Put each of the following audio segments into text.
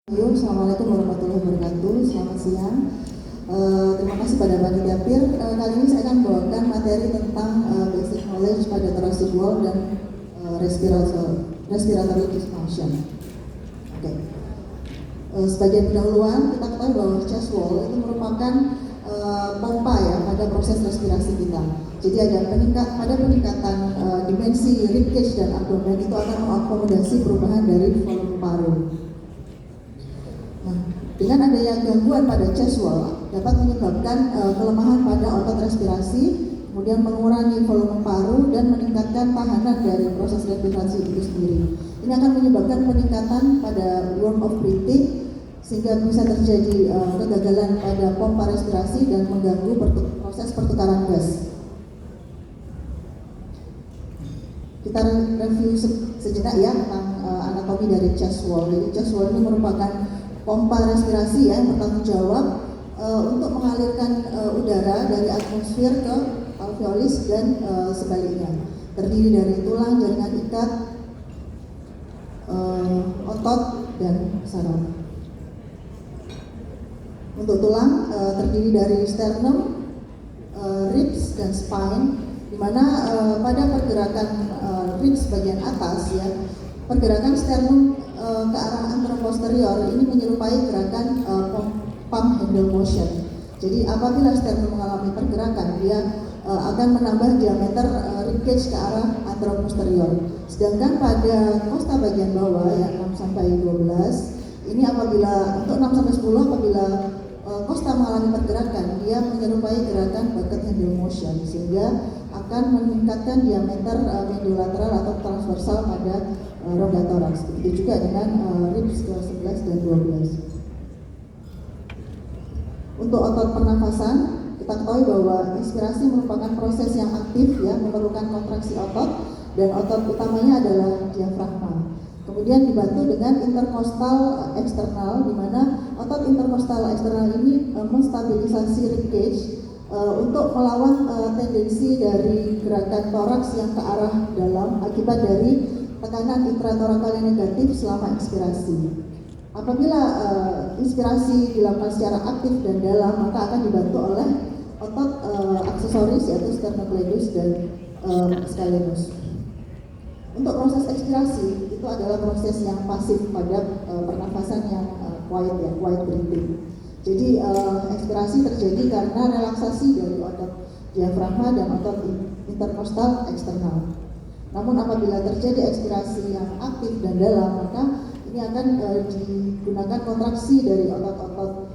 Assalamualaikum warahmatullahi wabarakatuh. Selamat siang. Terima kasih pada panitia PIR. Kali ini saya akan membawakan materi tentang basic knowledge pada thoracic wall dan respiratory dysfunction. Oke. Sebagai pendahuluan, kita ketahui bahwa chest wall itu merupakan pompa ya pada proses respirasi kita. Jadi ada peningkatan dimensi rib cage dan abdomen itu akan mengakomodasi perubahan dari volume paru. Nah, dengan adanya gangguan pada chest wall dapat menyebabkan kelemahan pada otot respirasi, kemudian mengurangi volume paru dan meningkatkan tahanan dari proses respirasi itu sendiri. Ini akan menyebabkan peningkatan pada warmth of breathing sehingga bisa terjadi kegagalan pada pompa respirasi dan mengganggu proses pertukaran gas. Kita review sejenak ya tentang anatomi dari chest wall. Jadi chest wall ini merupakan pompa respirasi ya yang bertanggung jawab untuk mengalirkan udara dari atmosfer ke alveolis dan sebaliknya. Terdiri dari tulang, jaringan ikat, otot, dan saraf. Untuk tulang terdiri dari sternum, ribs, dan spine, di mana pada pergerakan ribs bagian atas ya, pergerakan sternum ke arah anteroposterior ini menyerupai gerakan pump handle motion. Jadi apabila sternum mengalami pergerakan, dia akan menambah diameter rib cage ke arah anteroposterior. Sedangkan pada kosta bagian bawah yang 6 sampai 12 ini apabila untuk 6 sampai 10 apabila kosta mengalami pergerakan, dia menyerupai gerakan bucket handle motion sehingga akan meningkatkan diameter mediolateral atau transversal pada rongga toraks. Begitu juga dengan ribs ke 11 dan 12. Untuk otot pernafasan, kita ketahui bahwa inspirasi merupakan proses yang aktif ya, memerlukan kontraksi otot dan otot utamanya adalah diafragma. Kemudian dibantu dengan interkostal eksternal, di mana otot interkostal eksternal ini menstabilisasi rib cage untuk melawan tendensi dari gerakan toraks yang ke arah dalam akibat dari tekanan intratorakal yang negatif selama inspirasi. Apabila inspirasi dilakukan secara aktif dan dalam, maka akan dibantu oleh otot aksesoris yaitu sternocleidos dan scalenus. Untuk proses ekspirasi itu adalah proses yang pasif pada pernafasan yang quiet breathing. Jadi ekspirasi terjadi karena relaksasi dari otot diafragma dan otot interkostal eksternal. Namun apabila terjadi ekspirasi yang aktif dan dalam, maka ini akan digunakan kontraksi dari otot-otot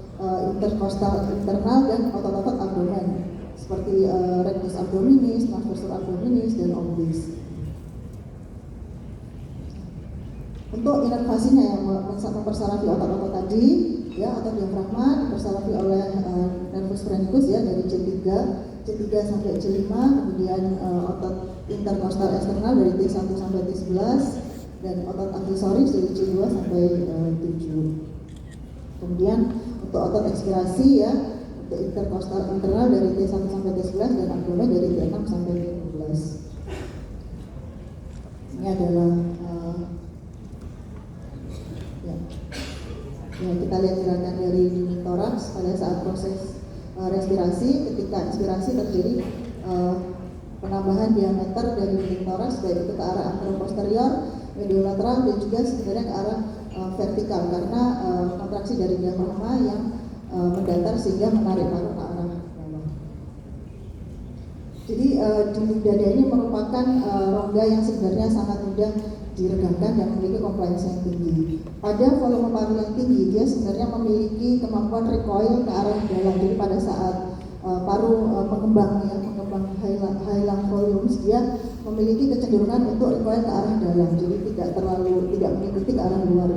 interkostal internal dan otot-otot abdomen seperti rectus abdominis, transversal abdominis, dan obliques. Untuk inervasinya yang mempersarafi otot-otot tadi, ya otot diafragma dipersarafi oleh nervus phrenikus ya dari C3 sampai C5, kemudian otot interkostal eksternal dari T1 sampai T11 dan otot aksesoris dari C2 sampai 7. Kemudian untuk otot ekspirasi ya untuk interkostal internal dari T1 sampai T11 dan abdomen dari T6 sampai T12. Ini adalah ya, kita lihat gerakan dari dinding toraks pada saat proses respirasi. Ketika inspirasi terjadi penambahan diameter dari dinding toraks baik itu ke arah anteroposterior, mediolateral dan juga sebenarnya ke arah vertikal karena kontraksi dari diafragma yang mendatar sehingga menarik paru ke arah bawah. Jadi dinding dada ini merupakan rongga yang sebenarnya sangat mudah diregangkan dan memiliki compliance yang tinggi. Pada volume paru yang tinggi, dia sebenarnya memiliki kemampuan recoil ke arah dalam. Jadi pada saat paru mengembang high lung volumes, dia memiliki kecenderungan untuk recoil ke arah dalam. Jadi tidak mengikuti ke arah luar.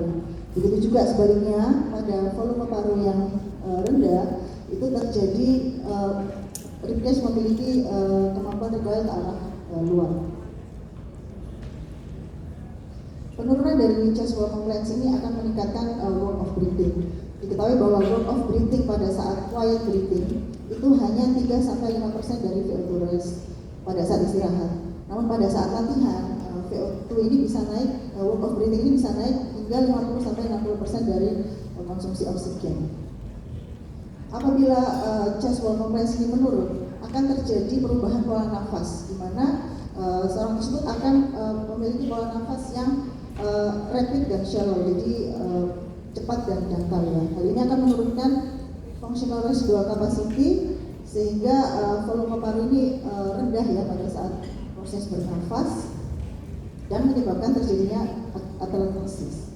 Begitu juga sebaliknya pada volume paru yang rendah itu terjadi rib cage memiliki kemampuan recoil ke arah luar. Penurunan dari chest wall compliance ini akan meningkatkan warmth of breathing. Diketahui bahwa warmth of breathing pada saat quiet breathing itu hanya 3-5% dari VO2 rest pada saat istirahat. Namun pada saat latihan VO2 ini bisa naik, warmth of breathing ini bisa naik hingga 50-60% dari konsumsi oksigen. Apabila chest wall compress ini menurun, akan terjadi perubahan pola nafas, di mana seorang tersebut akan memiliki pola nafas yang rapid dan shallow, jadi cepat dan dangkal ya. Hal ini akan menurunkan functional residual capacity sehingga volume paru ini rendah ya pada saat proses bernafas dan menyebabkan terjadinya atelektasis.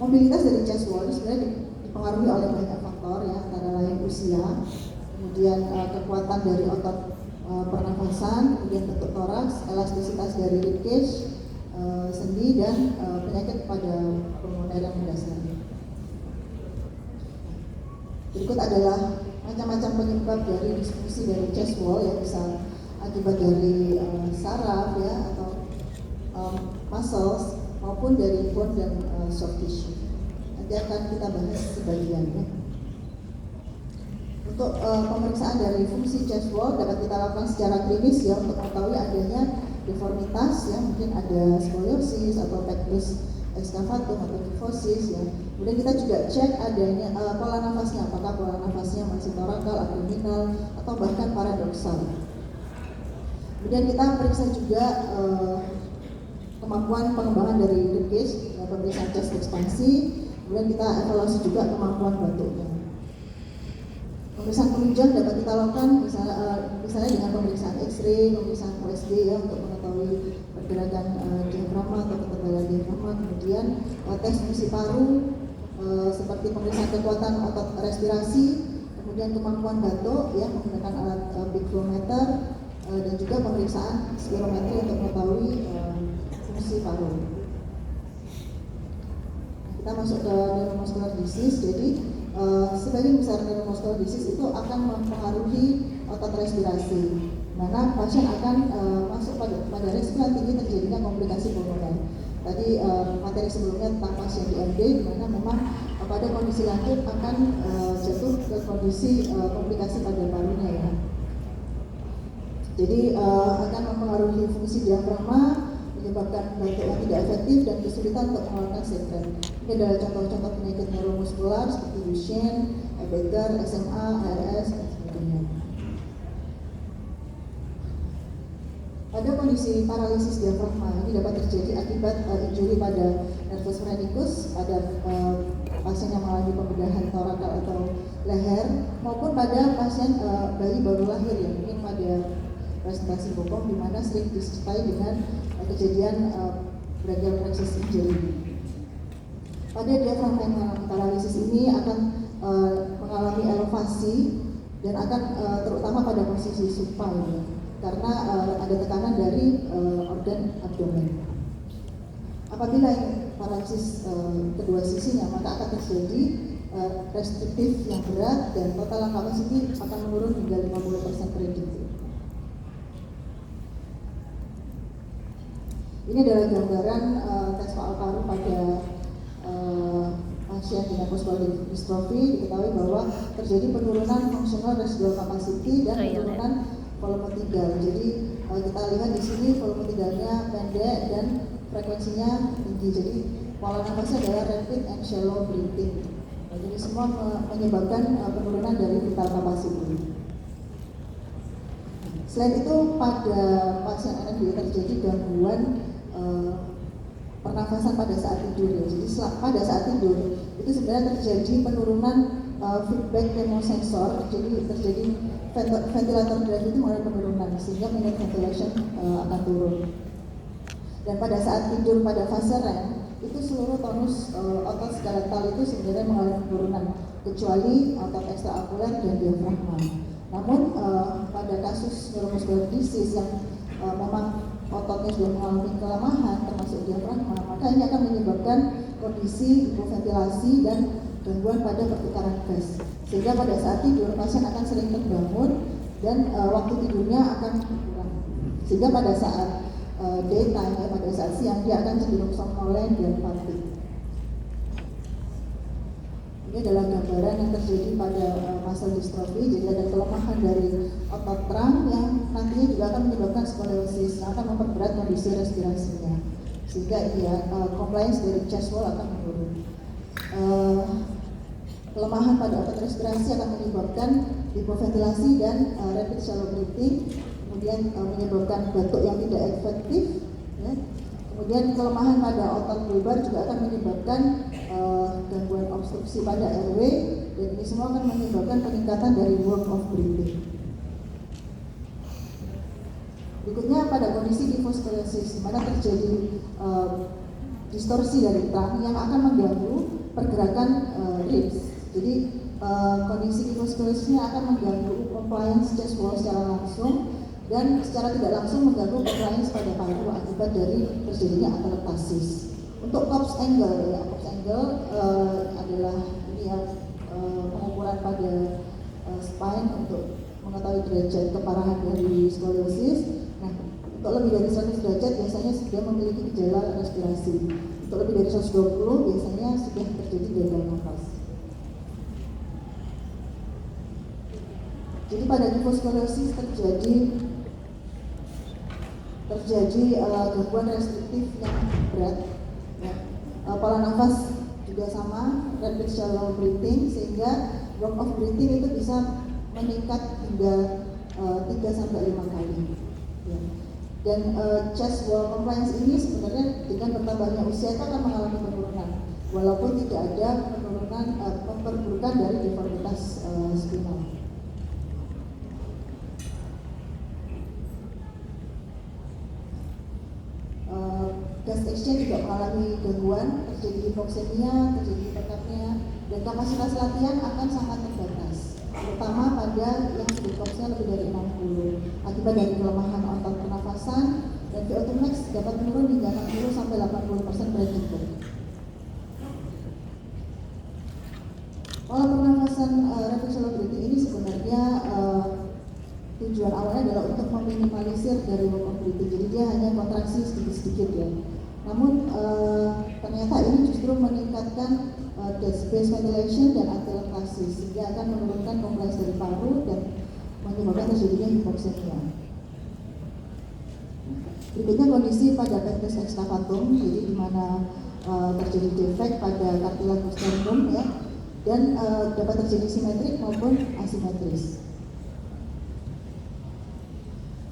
Mobilitas dari chest wall sebenarnya dipengaruhi oleh banyak faktor ya, antara lain usia, kemudian kekuatan dari otot pernafasan, kemudian bentuk toraks, elastisitas dari ribcage, sendi, dan penyakit pada pulmoner yang mendasar. Berikut adalah macam-macam penyebab dari disfungsi dari chest wall yang bisa akibat dari saraf ya atau muscles maupun dari bone dan soft tissue. Nanti akan kita bahas sebagiannya. Untuk pemeriksaan dari fungsi chest wall dapat kita lakukan secara klinis ya untuk mengetahui adanya deformitas ya, mungkin ada skoliosis atau pectus excavatum atau kyphosis ya. Kemudian kita juga cek adanya pola nafasnya, apakah pola nafasnya masih torakal, abdominal, atau bahkan paradoksal. Kemudian kita periksa juga kemampuan pengembangan dari ribcage, pemeriksaan chest ekspansi. Kemudian kita evaluasi juga kemampuan batuknya. Pemeriksaan penunjang dapat kita lakukan misalnya dengan pemeriksaan X-ray, pemeriksaan USG ya untuk mengetahui pergerakan diafragma atau ketebalan diafragma. Kemudian tes fungsi paru seperti pemeriksaan kekuatan otot respirasi, kemudian kemampuan batuk ya menggunakan alat big flow meter dan juga pemeriksaan spirometri untuk mengetahui fungsi paru. Kita masuk ke neuromuscular disease. Jadi sebagian besar neuromuscular disease itu akan mempengaruhi otot respirasi, mana pasien akan masuk pada risiko yang tinggi terjadinya komplikasi pulmoner. Tadi materi sebelumnya tentang pasien DMD, di mana memang pada kondisi lanjut akan jatuh ke kondisi komplikasi pada parunya ya. Jadi akan mempengaruhi fungsi diafragma, menyebabkan batuk yang tidak efektif dan kesulitan untuk mengeluarkan sekret. Ini adalah contoh-contoh penyakit neuromuskular seperti Duchenne, Becker, SMA, ALS, dan sebagainya. Pada kondisi paralisis diafragma ini dapat terjadi akibat injury pada nervus phrenikus pada pasien yang mengalami pembedahan torakal atau leher, maupun pada pasien bayi baru lahir yang mungkin pada presentasi bokong, di mana sering disertai dengan kejadian brachial plexus injury. Pada diafragma yang mengalami paralisis ini akan mengalami elevasi dan akan terutama pada posisi supine karena ada tekanan dari organ abdomen. Apabila paralisis kedua sisinya, maka akan terjadi restriktif yang berat dan total lung capacity akan menurun hingga 50% prediktif. Ini adalah gambaran tes faal paru pada pasien dengan post-body dystrophy. Diketahui bahwa terjadi penurunan functional residual capacity dan penurunan volume tidal. Jadi kita lihat di sini volume tidalnya pendek dan frekuensinya tinggi. Jadi pola nafasnya adalah rapid and shallow breathing. Jadi semua menyebabkan penurunan dari vital capacity. Selain itu pada pasien NFD terjadi gangguan pernafasan pada saat tidur ya. Jadi pada saat tidur itu sebenarnya terjadi penurunan feedback chemosensor. Jadi terjadi ventilator drive itu mengalami penurunan sehingga minute ventilation akan turun. Dan pada saat tidur pada fase REM itu seluruh tonus otot skeletal itu sebenarnya mengalami penurunan kecuali otot ekstraokuler dan diafragma. Namun pada kasus neuromuscular disease yang memang ototnya sudah mengalami kelemahan termasuk diafragma, maka ini akan menyebabkan kondisi hipoventilasi dan gangguan pada pertukaran gas, sehingga pada saat tidur pasien akan sering terbangun dan waktu tidurnya akan kurang, sehingga pada saat daytime ya, pada saat siang dia akan cenderung somnolen dan fatigue. Ini adalah gambaran yang terjadi pada muscle dystrophy. Jadi ada kelemahan dari otot trunk yang nantinya juga akan menyebabkan skoliosis yang akan memperberat kondisi respirasinya, sehingga compliance dari chest wall akan menurun. Kelemahan pada otot respirasi akan menyebabkan hipoventilasi dan rapid shallow breathing, kemudian menyebabkan batuk yang tidak efektif, ya. Kemudian kelemahan pada otot bulbar juga akan menyebabkan gangguan obstruksi pada airway, dan ini semua akan menyebabkan peningkatan dari work of breathing. Berikutnya pada kondisi kyphoscoliosis, di mana terjadi distorsi dari trunk yang akan mengganggu pergerakan ribs. Jadi kondisi kyphoscoliosis ini akan mengganggu compliance chest wall secara langsung dan secara tidak langsung mengganggu compliance pada paru akibat dari terjadinya atelektasis. Untuk Cobb's angle, Cobb's angle adalah ini pengukuran pada spine untuk mengetahui derajat keparahan dari skoliosis. Nah, untuk lebih dari 100 derajat biasanya sudah memiliki gejala respirasi. Untuk lebih dari 120 biasanya sudah terjadi gagal nafas. Jadi pada kyphoscoliosis terjadi gangguan restriktif yang berat, ya. Pola nafas juga sama, rapid shallow breathing, sehingga work of breathing itu bisa meningkat hingga 3-5 kali, ya. Dan chest wall compliance ini sebenarnya dengan bertambahnya usia itu akan mengalami penurunan, walaupun tidak ada pemperburukan dari deformitas spinal. Gas exchange juga mengalami gangguan, terjadi hipoksemia, terjadi hiperkapnia, dan kapasitas latihan akan sangat terbatas, terutama pada yang speed box-nya lebih dari 60 akibat dari kelemahan otot pernafasan, dan VO2 max dapat menurun hingga 60-80% predicted. Pola pernafasan rapid shallow breathing ini sebenarnya tujuan awalnya adalah untuk meminimalisir dari work of breathing, jadi dia hanya kontraksi sedikit-sedikit, ya. Namun ternyata ini justru meningkatkan space ventilation dan atelektasis, sehingga akan menurunkan kompleks dari paru dan menyebabkan terjadinya hipoksemia. Berikutnya kondisi pada pectus excavatum, jadi di mana terjadi defek pada cartilagus sternum, ya, dan dapat terjadi simetrik maupun asimetris.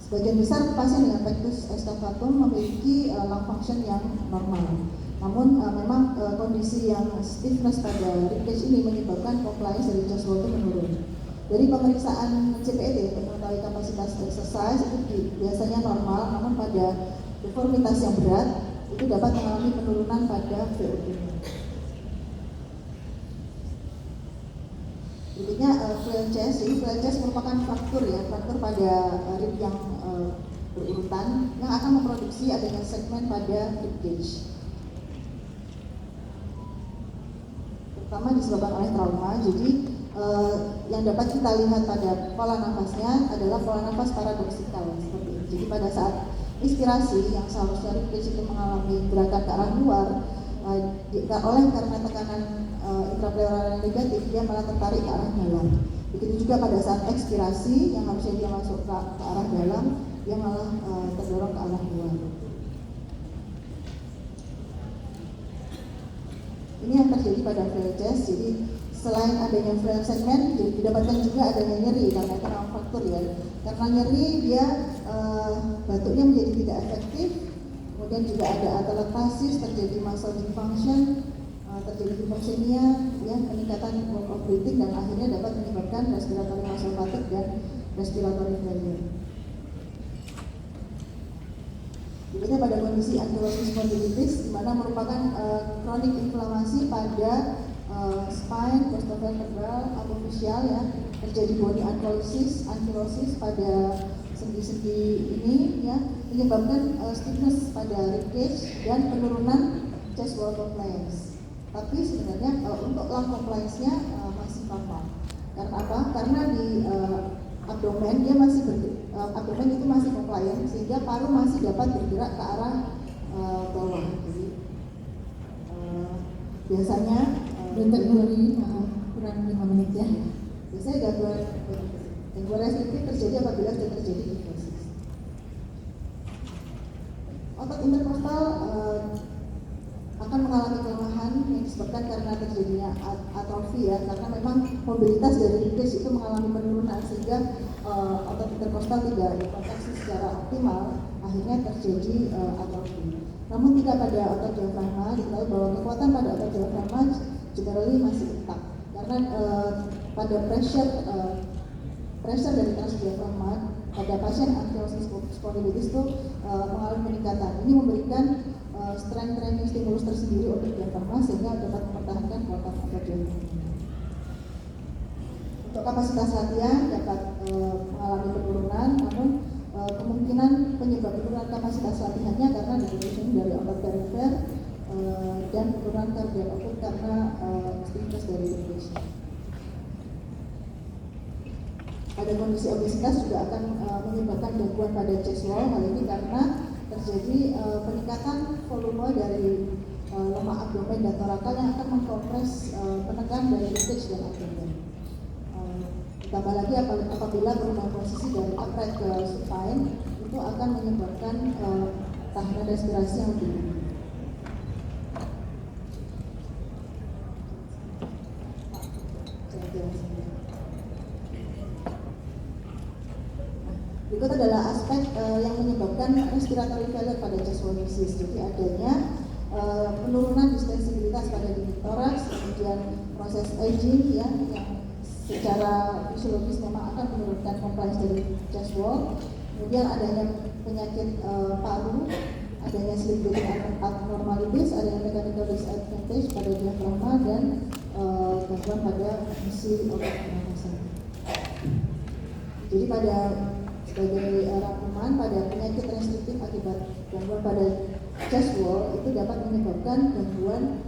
Sebagian besar pasien dengan pectus excavatum memiliki lung function yang normal. Namun memang kondisi yang stiffness pada ribcage ini menyebabkan compliance dari chest wall itu menurun. Dari pemeriksaan CPET untuk mengetahui kapasitas exercise itu biasanya normal, namun pada deformitas yang berat itu dapat mengalami penurunan pada VO2. Berikutnya flail chest. Jadi flail chest merupakan fraktur pada rib yang berurutan yang akan memproduksi adanya segmen pada rib cage, terutama disebabkan oleh trauma. Jadi yang dapat kita lihat pada pola nafasnya adalah pola nafas paradoksikal seperti ini. Jadi pada saat inspirasi yang seharusnya rib cage itu mengalami gerakan ke arah luar, karena tekanan intrapleural yang negatif, dia malah tertarik ke arah dalam. Begitu juga pada saat ekspirasi yang harusnya dia masuk ke arah dalam, dia malah terdorong ke arah luar. Ini yang terjadi pada flail chest. Jadi selain adanya flail segment, didapatkan juga adanya nyeri karena itu memang faktor, ya. Karena nyeri dia batuknya menjadi tidak efektif. Kemudian juga ada atelektasis, terjadi muscle dysfunction, terjadi hipoksemia, ya, peningkatan work of breathing, dan akhirnya dapat menyebabkan respiratory muscle fatigue dan respiratory failure. Berikutnya pada kondisi ankylosis spondylitis, di mana merupakan kronik inflamasi pada spine, costovertebral, apofisial, ya, terjadi bony ankylosis pada sendi-sendi ini, ya, menyebabkan stiffness pada ribcage dan penurunan chest wall compliance. Tapi sebenarnya untuk lung compliance-nya masih normal. Karena apa? Karena di abdomen dia masih abdomen itu masih compliant, sehingga paru masih dapat bergerak ke arah bawah. Jadi biasanya Dokter Nuri, maaf kurang 5 menit ya. Biasanya gangguan restriktif terjadi apabila sudah terjadi fibrosis. Otot interkostal akan mengalami kelemahan yang disebabkan karena terjadinya atrofi ya, karena memang mobilitas dari ribis itu mengalami penurunan sehingga otot interkostal tidak dikontraksi secara optimal, akhirnya terjadi atrofi. Namun tidak pada otot diafragma, diketahui bahwa kekuatan pada otot diafragma generally masih tetap karena pada pressure dari transdiafragma pada pasien ankylosis spondylitis itu mengalami peningkatan. Ini memberikan strength training stimulus tersendiri untuk diafragma sehingga dapat mempertahankan kekuatan otot diafragma. Untuk kapasitas latihan dapat mengalami penurunan, namun kemungkinan penyebab penurunan kapasitas latihannya karena diminution dari otot perifer dan penurunan kardiak output karena aktivitas dari ribis. Pada kondisi obesitas juga akan menyebabkan gangguan pada chest wall. Hal ini karena terjadi peningkatan volume dari lemak abdomen dan torakal yang akan mengkompres penekan dari ribcage dan abdomen. Ditambah lagi apabila perubahan posisi dari upright ke supine itu akan menyebabkan tahanan respirasi yang lebih tinggi. Berikut adalah aspek yang menyebabkan respiratory failure pada chest wall disease. Jadi adanya penurunan distensibilitas pada dinding toraks, kemudian proses aging ya, yang secara fisiologis memang akan menurunkan compliance dari chest wall. Kemudian adanya penyakit paru, adanya sleep breathing abnormalities, adanya mechanical disadvantage pada diafragma dan gangguan pada fungsi otot pernafasan. Jadi pada sebagai rangkuman, pada penyakit restriktif akibat gangguan pada chest wall itu dapat menyebabkan gangguan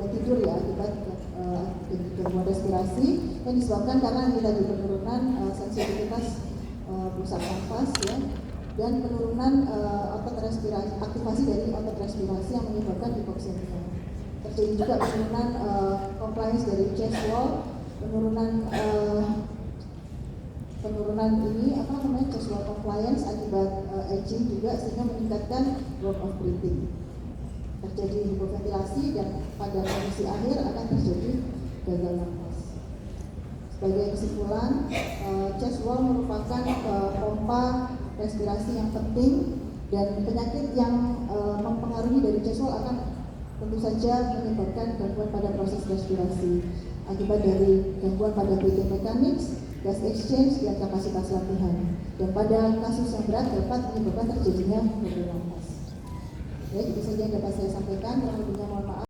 tidur ya, akibat gangguan respirasi yang disebabkan karena kita di penurunan sensitivitas pusat nafas ya, dan penurunan otot respirasi, aktivasi dari otot respirasi yang menyebabkan hipoksemia. Terjadi juga penurunan compliance dari chest wall, penurunan ini chest wall compliance akibat aging juga, sehingga meningkatkan rate of breathing. Terjadi hipoventilasi dan pada kondisi akhir akan terjadi gagal nafas. Sebagai kesimpulan, chest wall merupakan pompa respirasi yang penting, dan penyakit yang mempengaruhi dari chest wall akan tentu saja menyebabkan gangguan pada proses respirasi akibat dari gangguan pada breathing mechanics, gas exchange, dan kapasitas latihan. Dan pada kasus yang berat dapat menyebabkan terjadinya gagal nafas. Baik, itu saja yang dapat saya sampaikan.